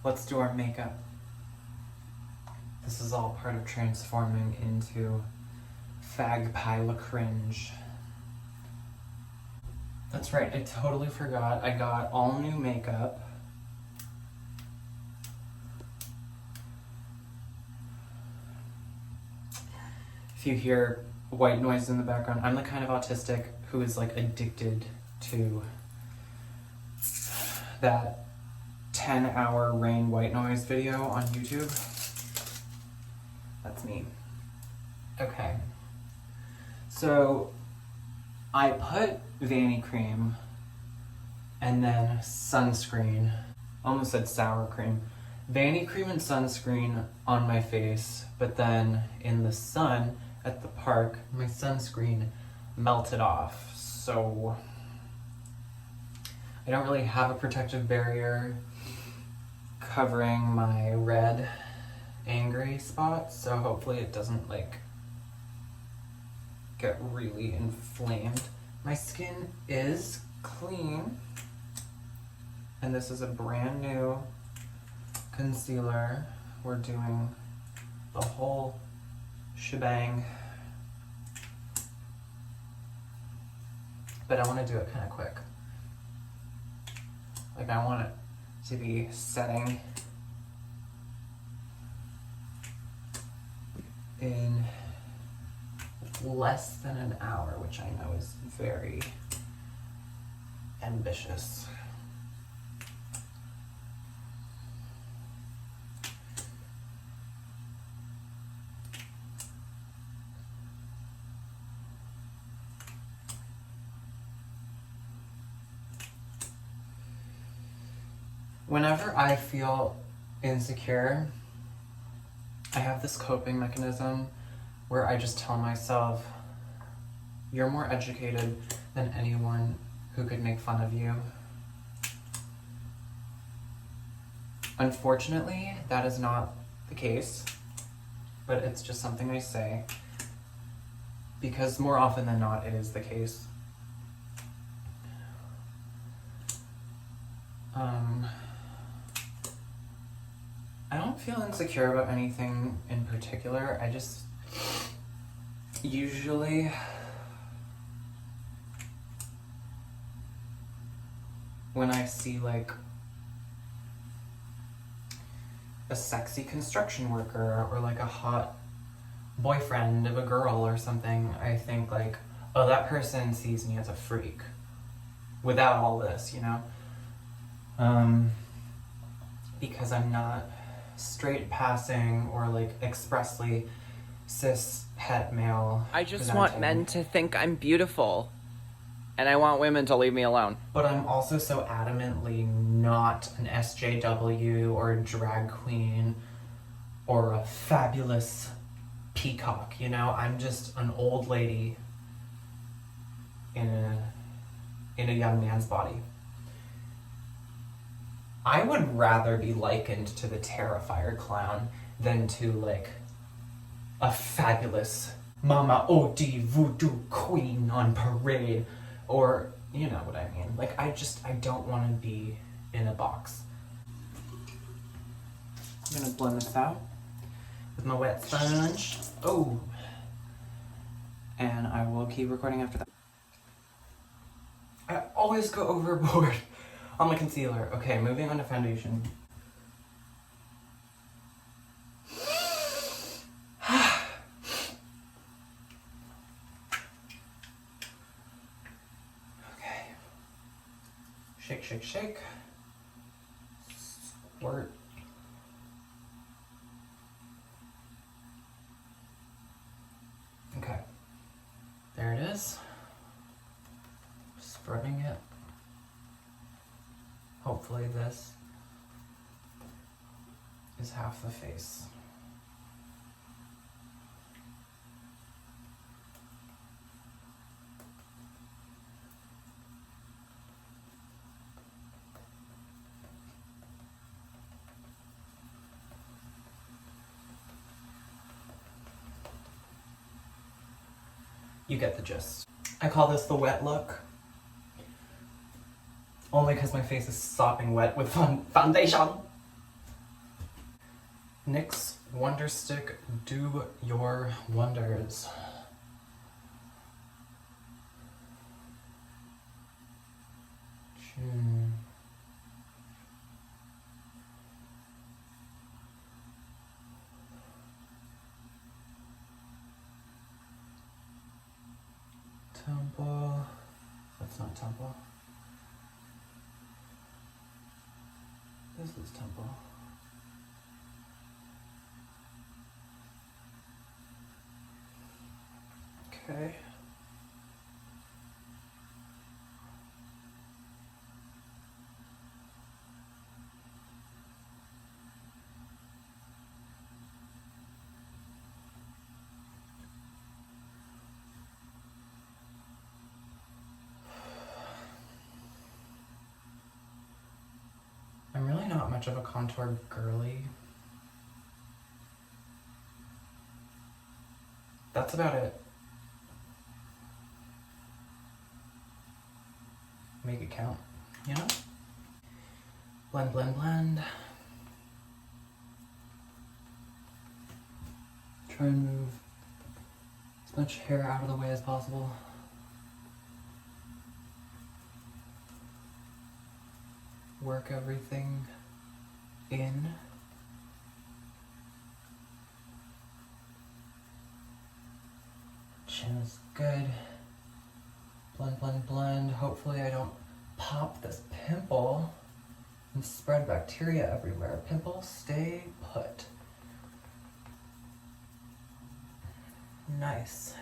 let's do our makeup. This is all part of transforming into Fagpie Lecringe. That's right, I totally forgot. I got all new makeup. If you hear white noise in the background, I'm the kind of autistic who is like addicted to that 10-hour rain white noise video on YouTube. That's me. Okay. So I put Vanny cream and then sunscreen. Almost said sour cream. Vanny cream and sunscreen on my face, but then in the sun at the park, my sunscreen melted off. So I don't really have a protective barrier covering my red angry spot, so hopefully it doesn't like get really inflamed. My skin is clean, and this is a brand new concealer. We're doing the whole shebang, but I want to do it kind of quick. Like, I want it to be setting in less than an hour, which I know is very ambitious. Whenever I feel insecure, I have this coping mechanism where I just tell myself, you're more educated than anyone who could make fun of you. Unfortunately, that is not the case, but it's just something I say because more often than not, it is the case. I don't feel insecure about anything in particular. I just usually when I see like a sexy construction worker or like a hot boyfriend of a girl or something, I think like, oh, that person sees me as a freak without all this, you know? Because I'm not straight passing or like expressly cis het male. I just want men to think I'm beautiful, and I want women to leave me alone. But I'm also so adamantly not an SJW or a drag queen or a fabulous peacock, you know? I'm just an old lady in a young man's body. I would rather be likened to the Terrifier clown than to like a fabulous Mama OD voodoo queen on parade, or you know what I mean. Like I don't want to be in a box. I'm gonna blend this out with my wet sponge. Oh, and I will keep recording after that. I always go overboard on my concealer. Okay, moving on to foundation. Okay. Shake, shake, shake. Squirt. Okay. There it is. Spreading it. Hopefully this is half the face. You get the gist. I call this the wet look. Only because my face is sopping wet with foundation. NYX Wonder Stick, do your wonders. Temple. That's not temple. This is temple. Okay. I'm really not much of a contour girly. That's about it. Make it count, you know? Blend, blend, blend. Try and move as much hair out of the way as possible. Work everything in. Chin is good. Blend, blend, blend. Hopefully I don't pop this pimple and spread bacteria everywhere. Pimple, stay put. Nice.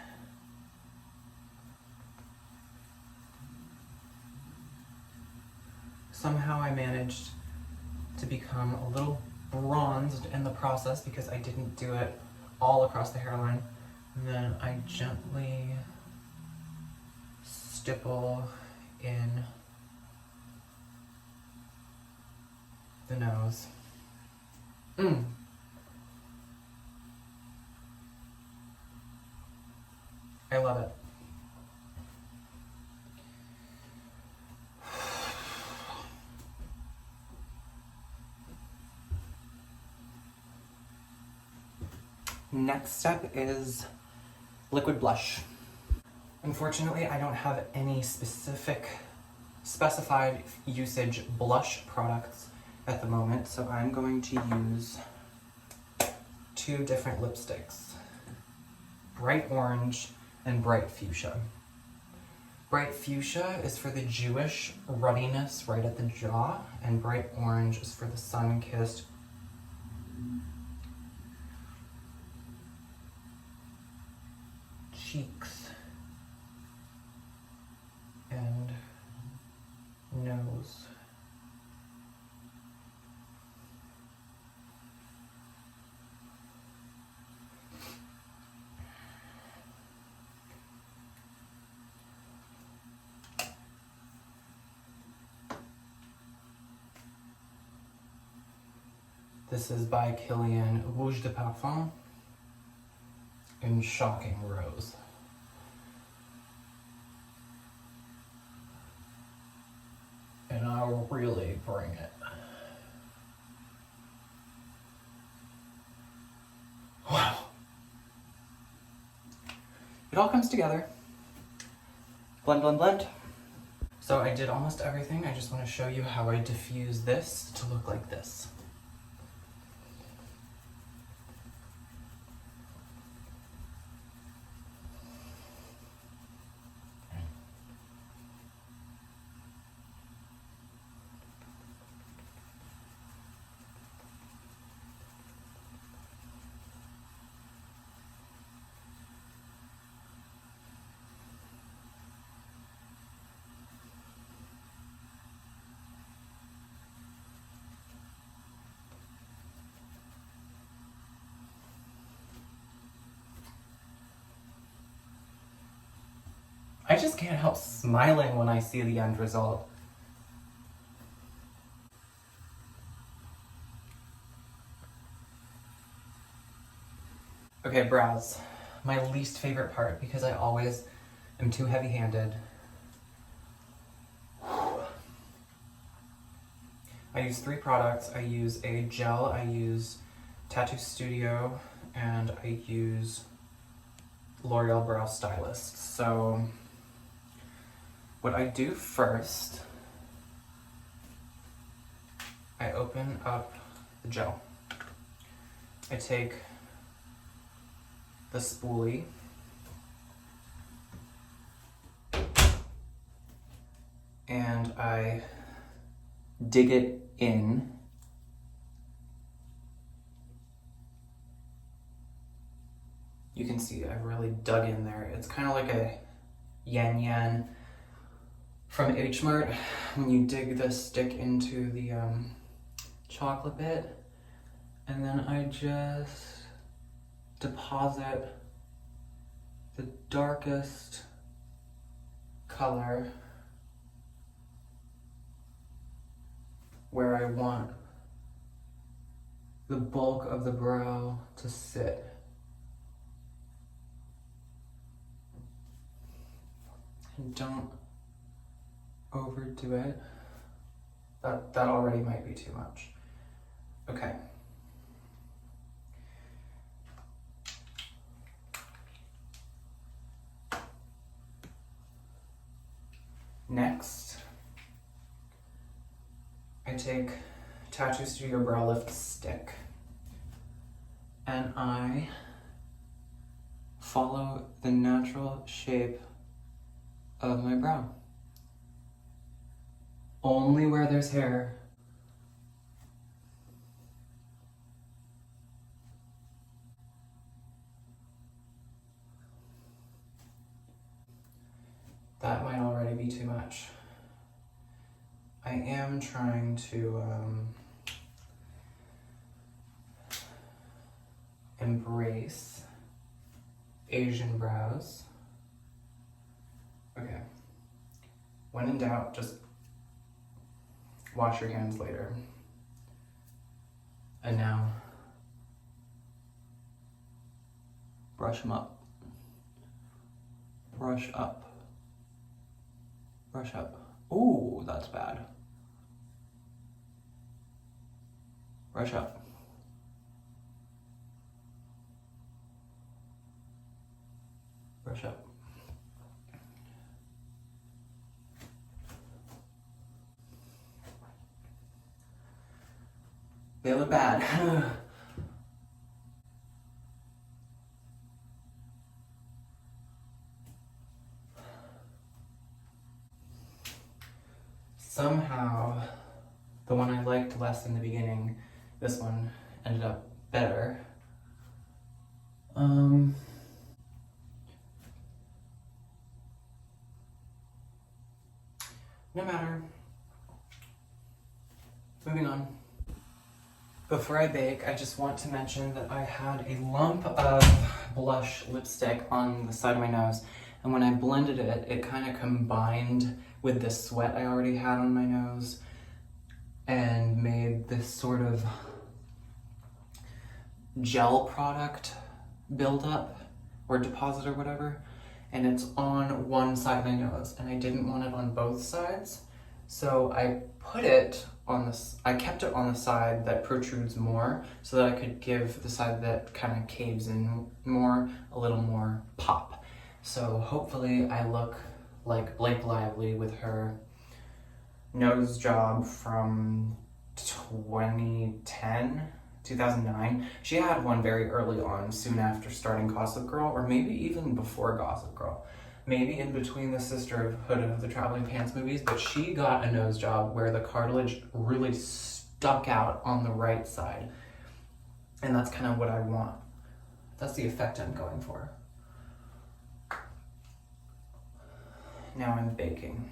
Somehow I managed to become a little bronzed in the process because I didn't do it all across the hairline. And then I gently stipple in the nose. I love it. Next step is liquid blush. Unfortunately, I don't have any specified usage blush products at the moment, so I'm going to use two different lipsticks. Bright orange and bright fuchsia. Bright fuchsia is for the Jewish ruddiness right at the jaw, and bright orange is for the sun-kissed cheeks and nose. This is by Kilian Rouge de Parfum in Shocking Rose. And I'll really bring it. Wow. It all comes together. Blend, blend, blend. So I did almost everything. I just want to show you how I diffuse this to look like this. I just can't help smiling when I see the end result. Okay, brows. My least favorite part because I always am too heavy-handed. I use 3 products. I use a gel, I use Tattoo Studio, and I use L'Oreal Brow Stylist. So what I do first, I open up the gel. I take the spoolie and I dig it in. You can see I've really dug in there. It's kind of like a yen yen from H Mart when you dig the stick into the chocolate bit, and then I just deposit the darkest color where I want the bulk of the brow to sit. And don't overdo it. That already might be too much. Okay. Next, I take Tattoo Studio Brow Lift Stick and I follow the natural shape of my brow. Only where there's hair. That might already be too much. I am trying to embrace Asian brows. Okay. When in doubt, just wash your hands later. And now, brush them up. Brush up. Brush up. Ooh, that's bad. Brush up. Brush up. They look bad. Somehow, the one I liked less in the beginning, this one ended up better. No matter. Moving on. Before I bake, I just want to mention that I had a lump of blush lipstick on the side of my nose, and when I blended it, it kind of combined with the sweat I already had on my nose and made this sort of gel product build up or deposit or whatever, and it's on one side of my nose and I didn't want it on both sides, so I put it on this. I kept it on the side that protrudes more so that I could give the side that kind of caves in more a little more pop. So hopefully I look like Blake Lively with her nose job from 2009. She had one very early on, soon after starting Gossip Girl, or maybe even before Gossip Girl. Maybe in between the Sisterhood of the Traveling Pants movies, but she got a nose job where the cartilage really stuck out on the right side. And that's kind of what I want. That's the effect I'm going for. Now I'm baking.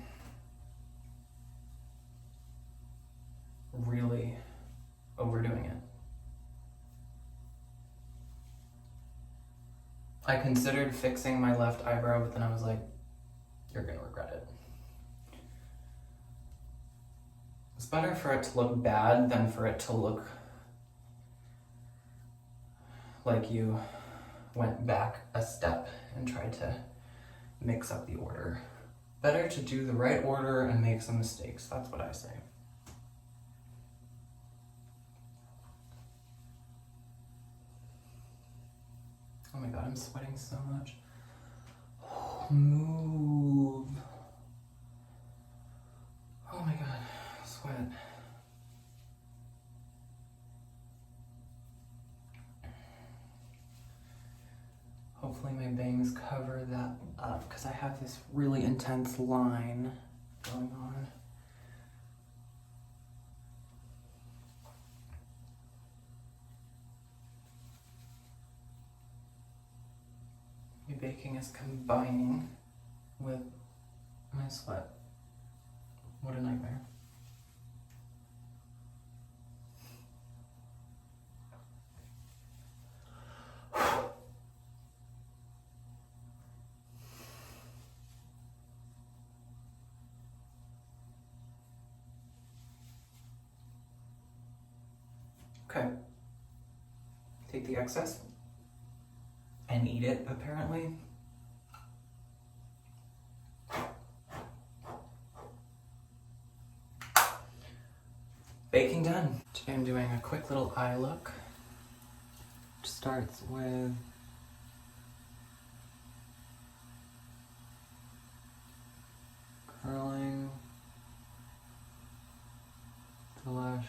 Really overdoing it. I considered fixing my left eyebrow, but then I was like, you're gonna regret it. It's better for it to look bad than for it to look like you went back a step and tried to mix up the order. Better to do the right order and make some mistakes, that's what I say. Oh my god, I'm sweating so much. Move. Oh my god, sweat. Hopefully my bangs cover that up because I have this really intense line going on. My baking is combining with my sweat. What a nightmare. Okay. Take the excess and eat it, apparently. Baking done. Today I'm doing a quick little eye look. Which starts with curling the lashes.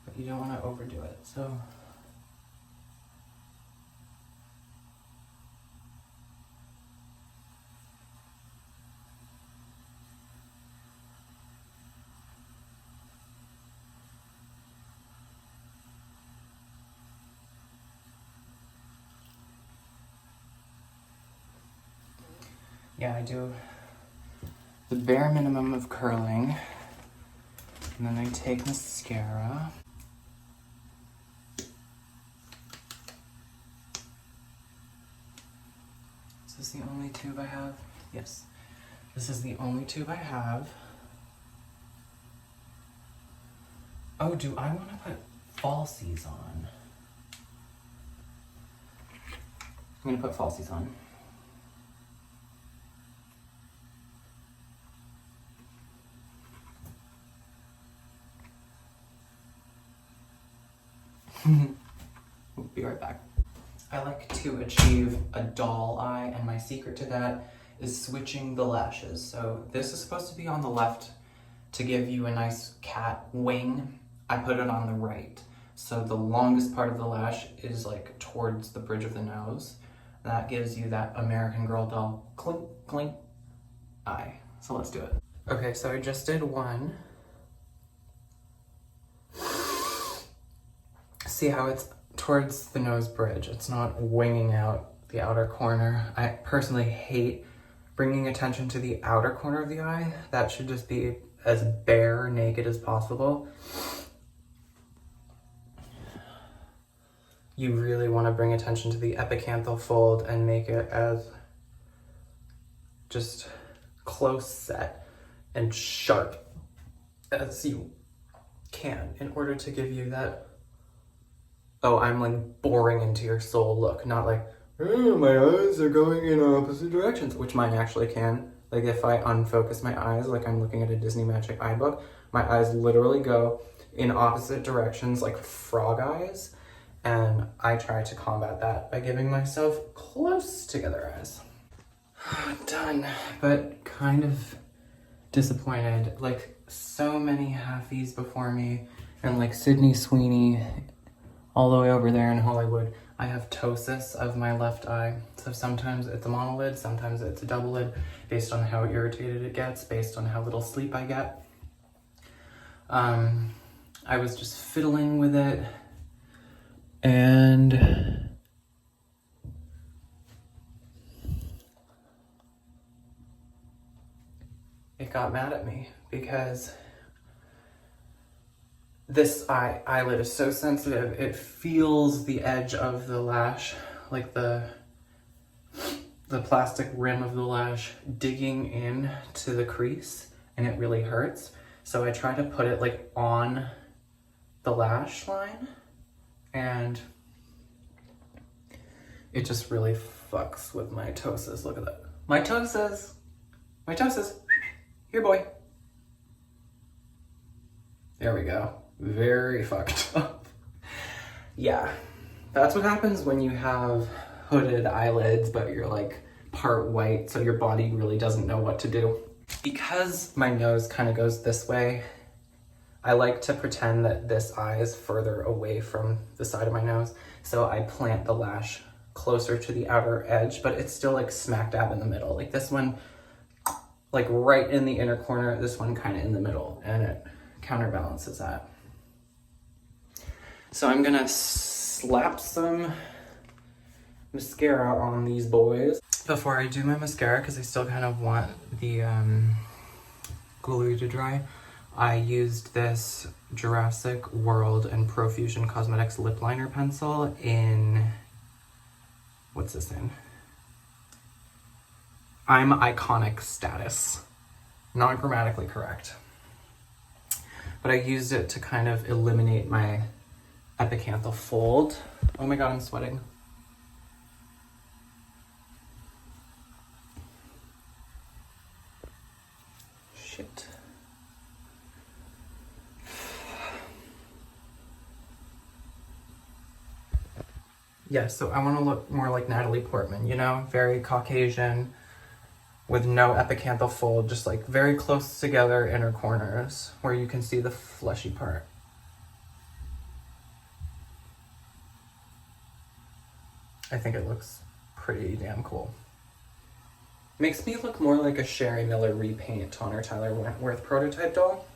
But you don't want to overdo it, so yeah, I do the bare minimum of curling, and then I take mascara. Is this the only tube I have? Yes. This is the only tube I have. Oh, do I want to put falsies on? I'm gonna put falsies on. We'll be right back. I like to achieve a doll eye, and my secret to that is switching the lashes. So this is supposed to be on the left to give you a nice cat wing. I put it on the right. So the longest part of the lash is like towards the bridge of the nose. That gives you that American Girl doll clink, clink eye. So let's do it. Okay, so I just did one. See how it's towards the nose bridge. It's not winging out the outer corner. I personally hate bringing attention to the outer corner of the eye. That should just be as bare, naked as possible. You really want to bring attention to the epicanthal fold and make it as just close set and sharp as you can in order to give you that, oh, I'm like boring into your soul look, not like, oh, my eyes are going in opposite directions, which mine actually can. Like if I unfocus my eyes, like I'm looking at a Disney Magic eye book, my eyes literally go in opposite directions like frog eyes. And I try to combat that by giving myself close together eyes. Done, but kind of disappointed. Like so many halfies before me, and like Sydney Sweeney all the way over there in Hollywood. I have ptosis of my left eye. So sometimes it's a monolid, sometimes it's a double lid, based on how irritated it gets, based on how little sleep I get. I was just fiddling with it, and it got mad at me because this eyelid is so sensitive. It feels the edge of the lash, like the plastic rim of the lash digging in to the crease, and it really hurts. So I try to put it like on the lash line, and it just really fucks with my ptosis. Look at that. My ptosis! My ptosis! Here, boy. There we go. Very fucked up. Yeah, that's what happens when you have hooded eyelids, but you're like part white, so your body really doesn't know what to do. Because my nose kind of goes this way, I like to pretend that this eye is further away from the side of my nose, so I plant the lash closer to the outer edge, but it's still like smack dab in the middle. Like this one, like right in the inner corner, this one kind of in the middle, and it counterbalances that. So I'm gonna slap some mascara on these boys. Before I do my mascara, because I still kind of want the glue to dry, I used this Jurassic World and Profusion Cosmetics lip liner pencil in, what's this in? I'm Iconic Status. Not grammatically correct. But I used it to kind of eliminate my epicanthal fold. Oh my god, I'm sweating. Shit. Yeah, so I want to look more like Natalie Portman, you know? Very Caucasian, with no epicanthal fold, just like very close together inner corners where you can see the fleshy part. I think it looks pretty damn cool. Makes me look more like a Sherry Miller repaint on her Tyler Wentworth prototype doll.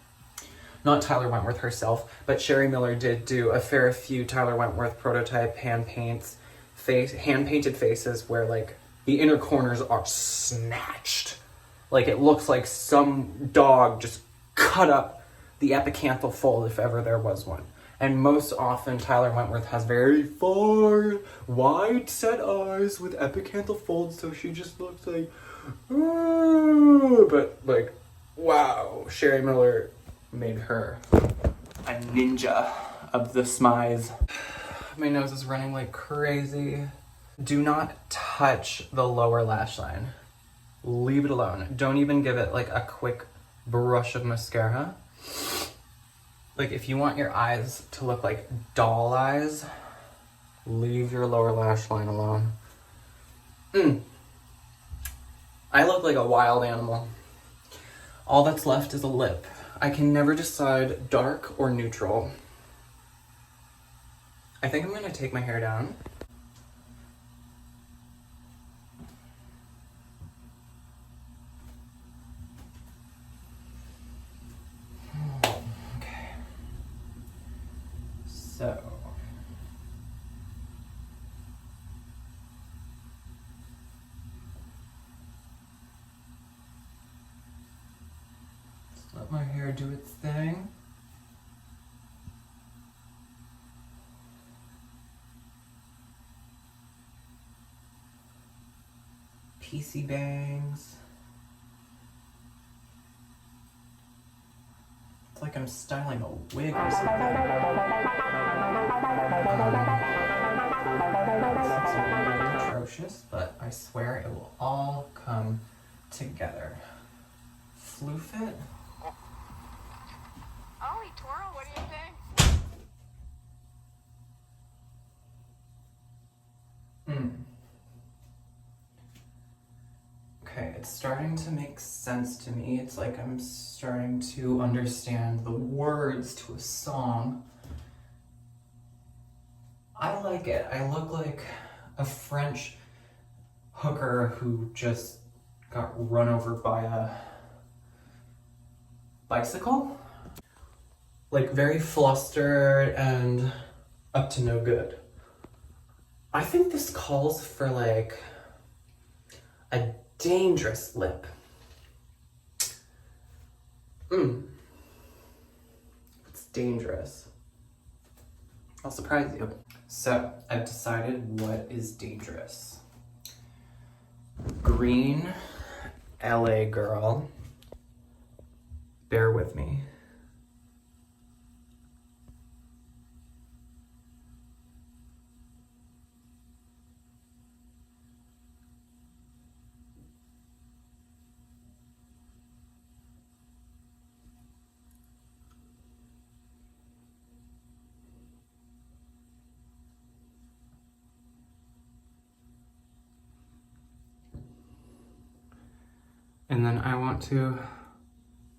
Not Tyler Wentworth herself, but Sherry Miller did do a fair few Tyler Wentworth prototype hand-painted faces where like the inner corners are snatched. Like it looks like some dog just cut up the epicanthal fold if ever there was one. And most often Tyler Wentworth has very far, wide set eyes with epicanthal folds, so she just looks like, ooh, but like, wow, Sherry Miller made her a ninja of the smize. My nose is running like crazy. Do not touch the lower lash line. Leave it alone. Don't even give it like a quick brush of mascara. Like if you want your eyes to look like doll eyes, leave your lower lash line alone. I look like a wild animal. All that's left is a lip. I can never decide dark or neutral. I think I'm gonna take my hair down. Okay. So. Let my hair do its thing. PC bangs. It's like I'm styling a wig or something. It's really atrocious, but I swear it will all come together. Floof it. Ollie, Toro, what do you think? Okay, it's starting to make sense to me. It's like I'm starting to understand the words to a song. I like it. I look like a French hooker who just got run over by a bicycle. Like very flustered and up to no good. I think this calls for like a dangerous lip. It's dangerous. I'll surprise you. So, I've decided what is dangerous. Green LA girl. Bear with me. And then I want to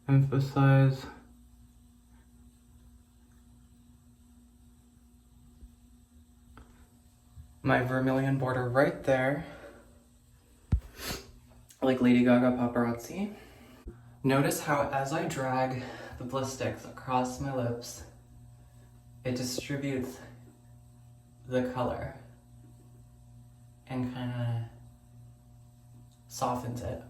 emphasize my vermilion border right there, like Lady Gaga paparazzi. Notice how as I drag the bliss sticks across my lips, it distributes the color and kind of softens it.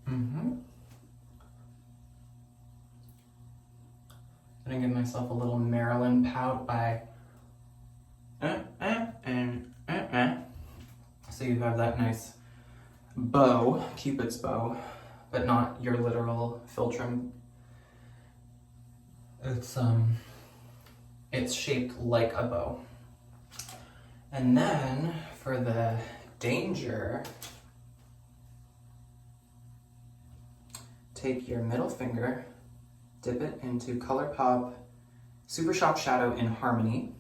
I'm gonna give myself a little Maryland pout by so you have that nice bow, Cupid's bow, but not your literal philtrum. It's shaped like a bow. And then for the danger, take your middle finger, dip it into ColourPop Super Shock Shadow in Harmony.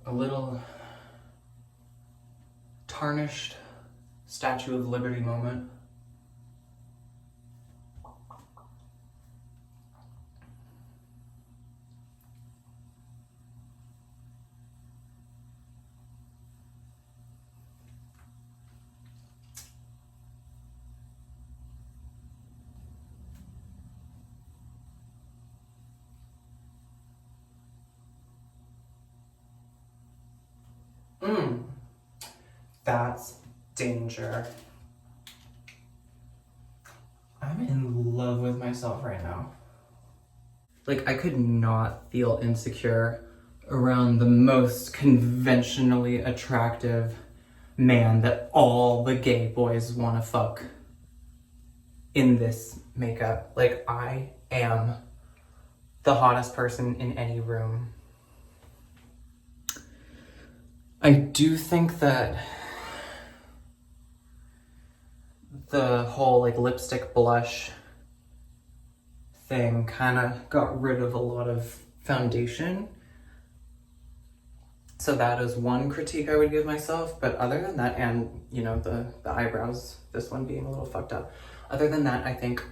A little tarnished Statue of Liberty moment. That's danger. I'm in love with myself right now. Like, I could not feel insecure around the most conventionally attractive man that all the gay boys want to fuck in this makeup. Like, I am the hottest person in any room. I do think that the whole like lipstick blush thing kind of got rid of a lot of foundation. So that is one critique I would give myself. But other than that, and you know, the eyebrows, this one being a little fucked up. Other than that, I think,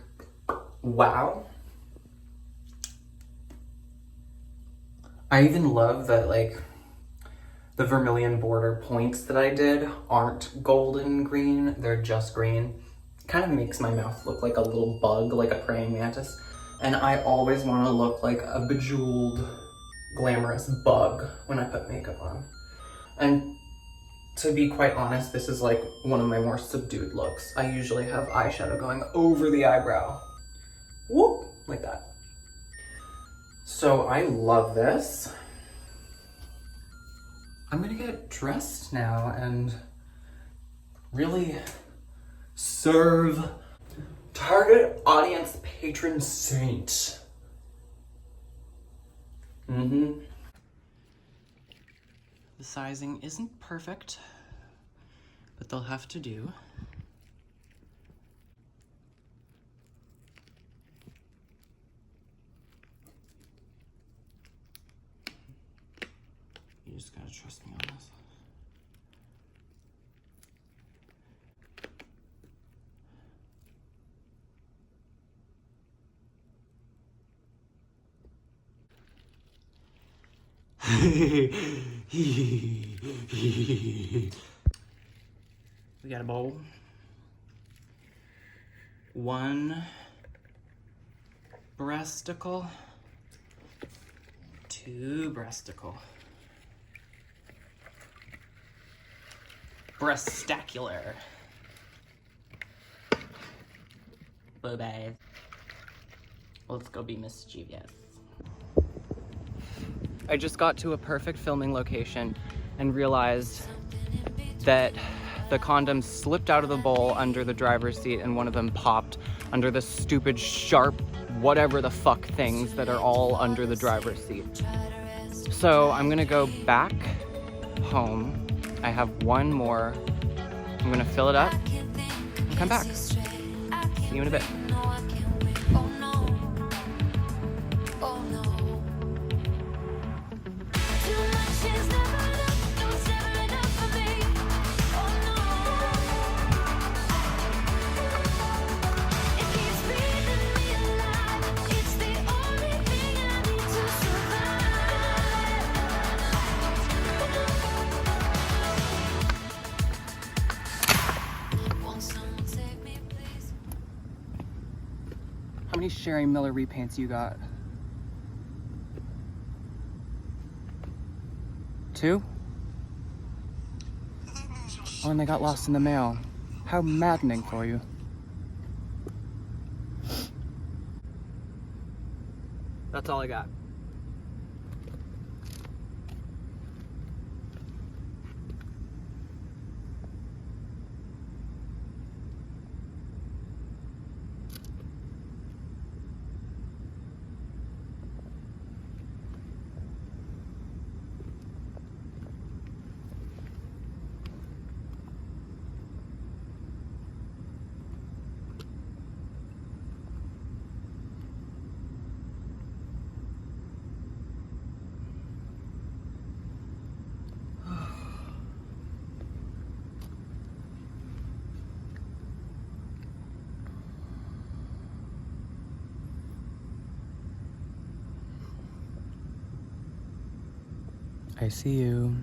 wow. I even love that like the vermilion border points that I did aren't golden green, they're just green. Kind of makes my mouth look like a little bug, like a praying mantis. And I always want to look like a bejeweled, glamorous bug when I put makeup on. And to be quite honest, this is like one of my more subdued looks. I usually have eyeshadow going over the eyebrow. Whoop, like that. So I love this. I'm gonna get dressed now and really serve target audience patron saint. The sizing isn't perfect, but they'll have to do. You just gotta trust me on this. We got a bowl. One breasticle. Two breasticle. Breastacular. Bye-bye. Let's go be mischievous. I just got to a perfect filming location and realized that the condoms slipped out of the bowl under the driver's seat and one of them popped under the stupid sharp whatever the fuck things that are all under the driver's seat. So I'm gonna go back home. I have one more. I'm gonna fill it up and come back. See you in a bit. Sherry Miller repaints you got? 2? Oh, and they got lost in the mail. How maddening for you. That's all I got. I see you.